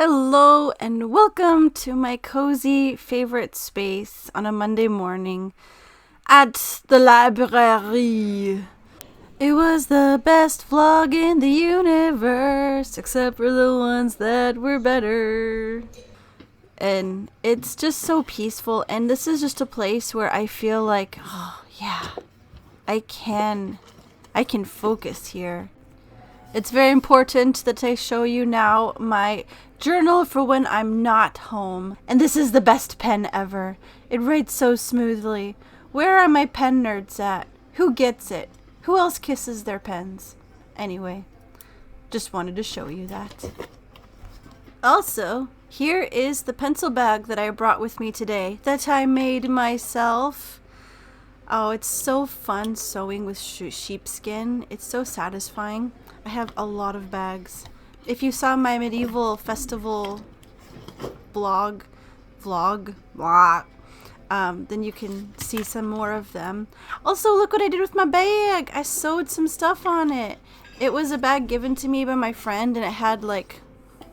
Hello and welcome to my cozy favorite space on a Monday morning at the library. It was the best vlog in the universe, except for the ones that were better. And it's just so peaceful, and this is just a place where I feel like, oh yeah, I can focus here. It's very important that I show you now my journal for when I'm not home. And this is the best pen ever. It writes so smoothly. Where are my pen nerds at? Who gets it? Who else kisses their pens? Anyway, just wanted to show you that. Also, here is the pencil bag that I brought with me today that I made myself. Oh, it's so fun sewing with sheepskin. It's so satisfying. I have a lot of bags. If you saw my medieval festival vlog, then you can see some more of them. Also, look what I did with my bag. I sewed some stuff on it. It was a bag given to me by my friend, and it had like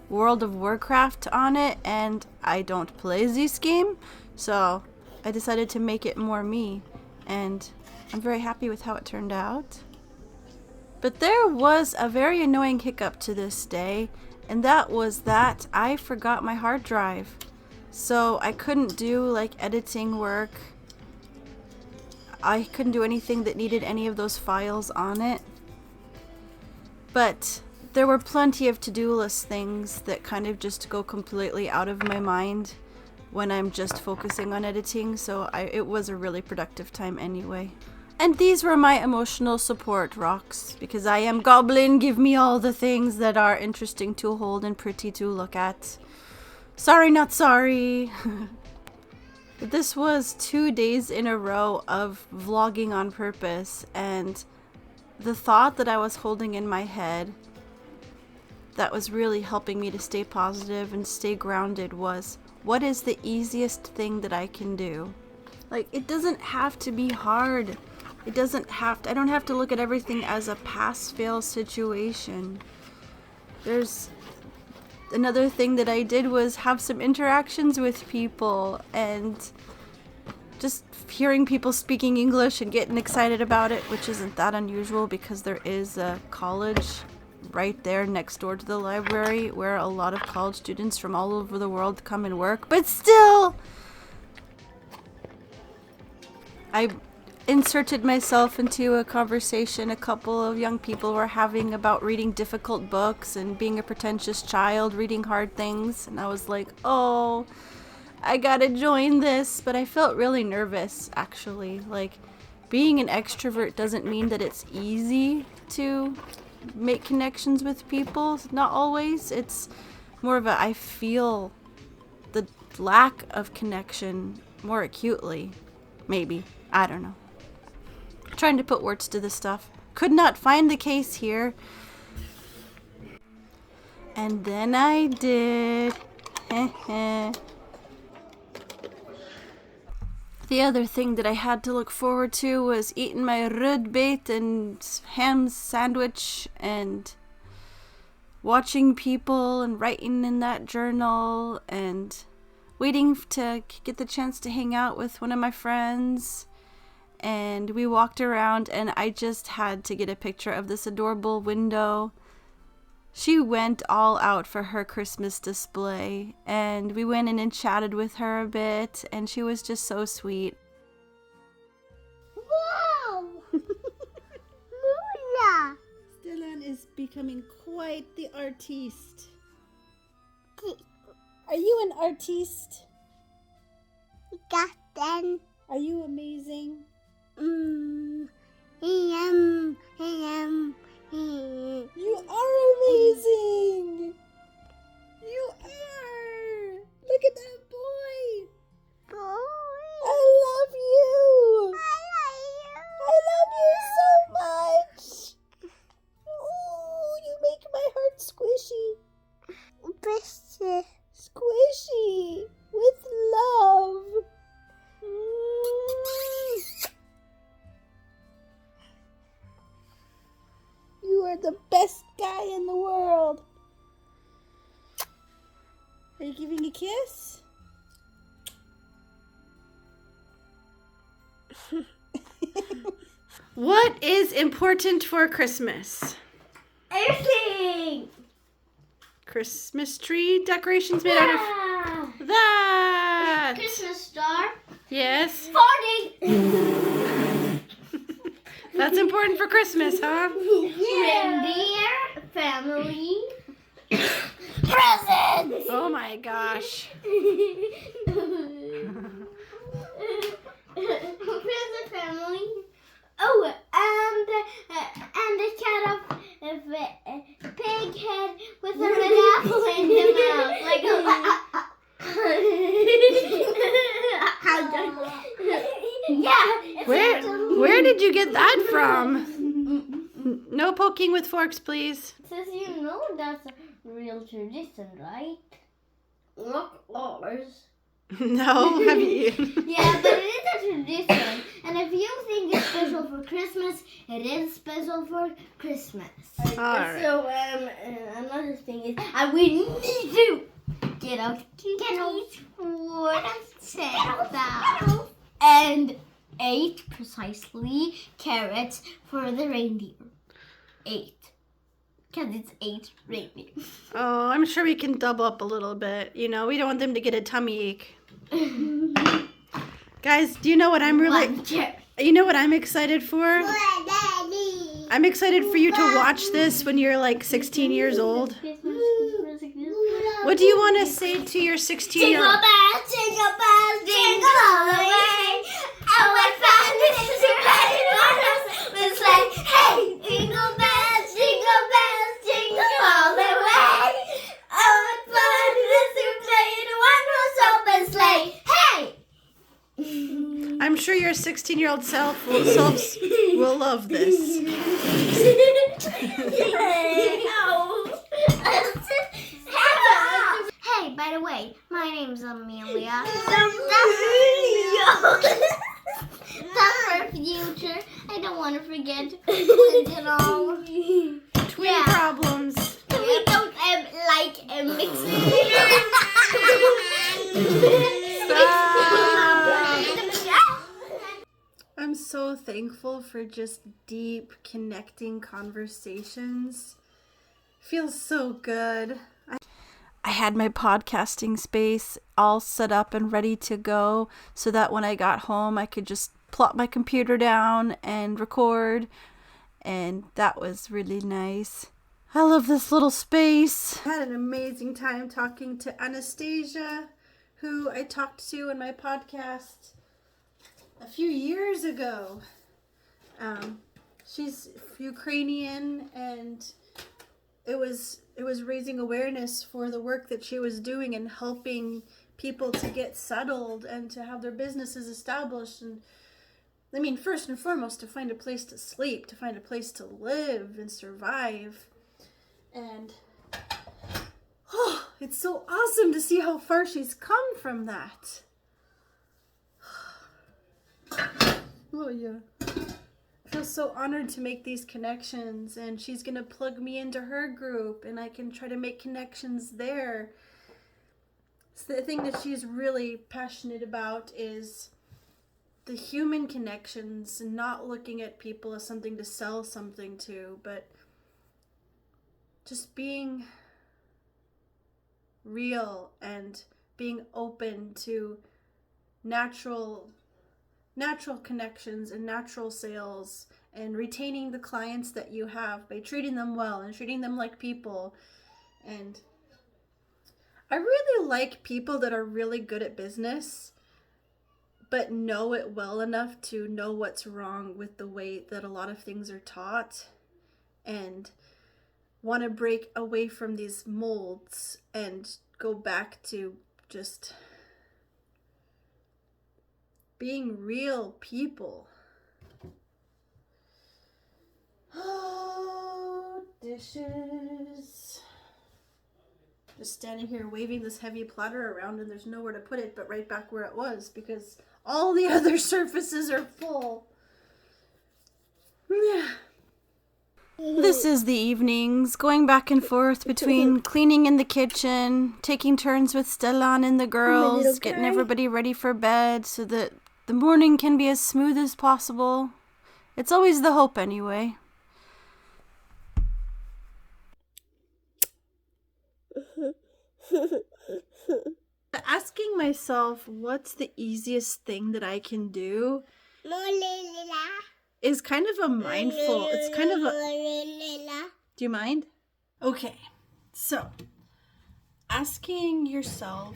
World of Warcraft on it, and I don't play this game, so I decided to make it more me, and I'm very happy with how it turned out. But there was a very annoying hiccup to this day, and that was that I forgot my hard drive. So I couldn't do like editing work. I couldn't do anything that needed any of those files on it. But there were plenty of to-do list things that kind of just go completely out of my mind when I'm just focusing on editing, so it was a really productive time anyway. And these were my emotional support rocks, because I am Goblin. Give me all the things that are interesting to hold and pretty to look at. Sorry, not sorry. This was 2 days in a row of vlogging on purpose, and the thought that I was holding in my head that was really helping me to stay positive and stay grounded was, what is the easiest thing that I can do? Like, it doesn't have to be hard. I don't have to look at everything as a pass-fail situation. There's another thing that I did was have some interactions with people, and just hearing people speaking English and getting excited about it, which isn't that unusual because there is a college right there next door to the library where a lot of college students from all over the world come and work. But still, I inserted myself into a conversation a couple of young people were having about reading difficult books and being a pretentious child, reading hard things. And I was like, oh, I gotta join this. But I felt really nervous, actually. Like, being an extrovert doesn't mean that it's easy to make connections with people. Not always. It's more of a, I feel the lack of connection more acutely. Maybe. I don't know. Trying to put words to this stuff. Could not find the case here. And then I did. The other thing that I had to look forward to was eating my rødbet and ham sandwich and watching people and writing in that journal and waiting to get the chance to hang out with one of my friends. And we walked around, and I just had to get a picture of this adorable window. She went all out for her Christmas display, and we went in and chatted with her a bit, and she was just so sweet. Wow! Mula! Stellan is becoming quite the artiste. Are you an artiste? Captain. Are you amazing? You are amazing! You are! Look at that boy! I love you! I love you so much! Oh, you make my heart squishy. Squishy with love. You are the best guy in the world. Are you giving a kiss? What is important for Christmas? Everything! Christmas tree decorations made out of that. Christmas star. Yes. Farting! That's important for Christmas, huh? Reindeer. Family. Presents! Oh my gosh. Present family. Oh, and a cat of a pig head with a red apple in the mouth, like yeah. Where did you get that from? No poking with forks, please. Says you know that's a real tradition, right? Not ours. No, have you? Yeah, but it is a tradition. And if you think it's special for Christmas, it is special for Christmas. Alright. So, another thing is, we need to get out kitties for Santa. And 8 precisely carrots for the reindeer. 8. Because it's 8 reindeer. Oh, I'm sure we can double up a little bit. You know, we don't want them to get a tummy ache. Guys, do you know what I'm really... You know what I'm excited for? I'm excited for you to watch this when you're like 16 years old. What do you want to say to your 16-year-old? Jingle bells, jingle all the way. Oh, what fun it is to ride in one horse open sleigh. Hey, jingle bells, jingle all the way. Oh, what fun it is to play in a one horse open sleigh. Hey! I'm sure your 16-year-old self will love this. Hey, by the way, my name's Amelia. That's for future. I don't want to forget. You know. Twin problems. We don't like mixing. I'm so thankful for just deep, connecting conversations. Feels so good. I had my podcasting space all set up and ready to go so that when I got home, I could just plop my computer down and record. And that was really nice. I love this little space. I had an amazing time talking to Anastasia, who I talked to in my podcast a few years ago. She's Ukrainian, and it was raising awareness for the work that she was doing and helping people to get settled and to have their businesses established. And I mean, first and foremost, to find a place to sleep, to find a place to live and survive. And oh, it's so awesome to see how far she's come from that. Oh yeah. I feel so honored to make these connections, and she's gonna plug me into her group and I can try to make connections there. So the thing that she's really passionate about is the human connections and not looking at people as something to sell something to, but just being real and being open to natural connections and natural sales, and retaining the clients that you have by treating them well and treating them like people. And I really like people that are really good at business but know it well enough to know what's wrong with the way that a lot of things are taught, and want to break away from these molds and go back to just being real people. Oh, dishes. Just standing here waving this heavy platter around, and there's nowhere to put it but right back where it was because all the other surfaces are full. Yeah. This is the evenings, going back and forth between cleaning in the kitchen, taking turns with Stellan and the girls, getting everybody ready for bed so that the morning can be as smooth as possible. It's always the hope anyway. Asking myself what's the easiest thing that I can do is kind of a mindful, it's kind of a... Do you mind? Okay, so asking yourself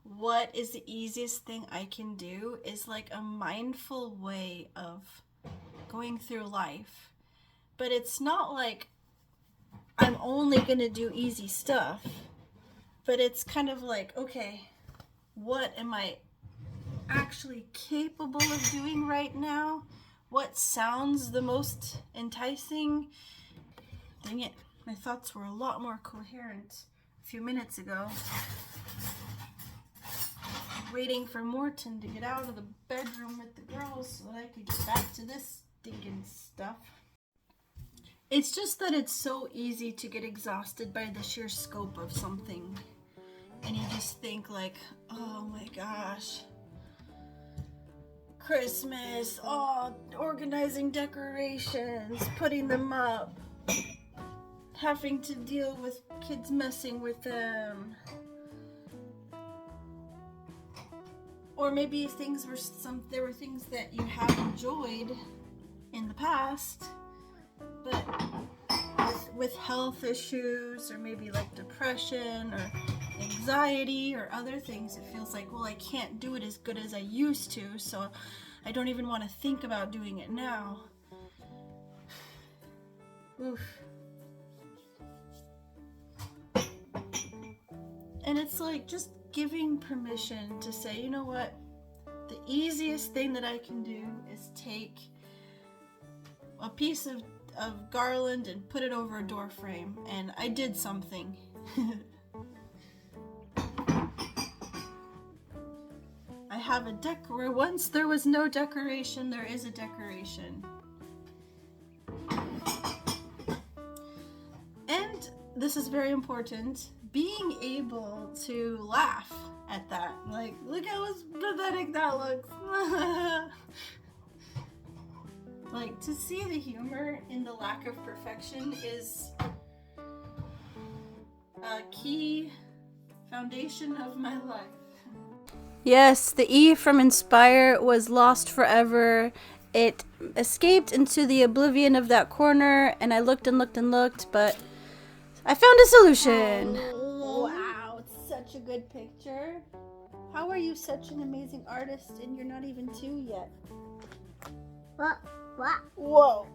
what is the easiest thing I can do is like a mindful way of going through life. But it's not like I'm only gonna do easy stuff, but it's kind of like, okay, what am I actually capable of doing right now? What sounds the most enticing? Dang it, my thoughts were a lot more coherent a few minutes ago. Waiting for Morton to get out of the bedroom with the girls so that I could get back to this stinking stuff. It's just that it's so easy to get exhausted by the sheer scope of something. And you just think like, oh my gosh, Christmas, oh, organizing decorations, putting them up, having to deal with kids messing with them. Or maybe there were things that you have enjoyed in the past, but with health issues or maybe like depression or anxiety or other things, it feels like, well, I can't do it as good as I used to, so I don't even want to think about doing it now. Oof. And it's like just giving permission to say, you know what, the easiest thing that I can do is take a piece of garland and put it over a door frame, and I did something. I have a where once there was no decoration, there is a decoration. And this is very important, being able to laugh at that. Like, look how pathetic that looks. Like, to see the humor in the lack of perfection is a key foundation of my life. Yes, the E from inspire was lost forever. It escaped into the oblivion of that corner, and I looked and looked and looked, but I found a solution. Wow, it's such a good picture. How are you such an amazing artist and you're not even 2 yet? What? Whoa.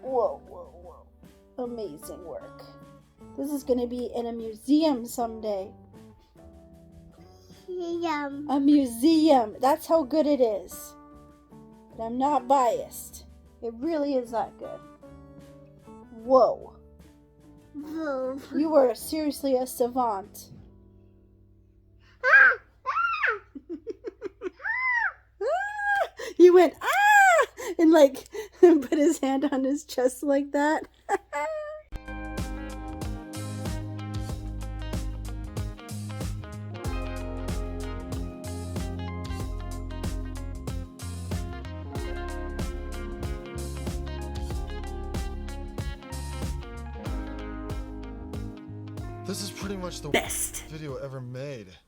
Whoa, whoa, whoa. Amazing work. This is going to be in a museum someday. A museum. That's how good it is. But I'm not biased. It really is that good. Whoa. You were seriously a savant. He went, ah! And like put his hand on his chest like that. This is pretty much the Best video ever made.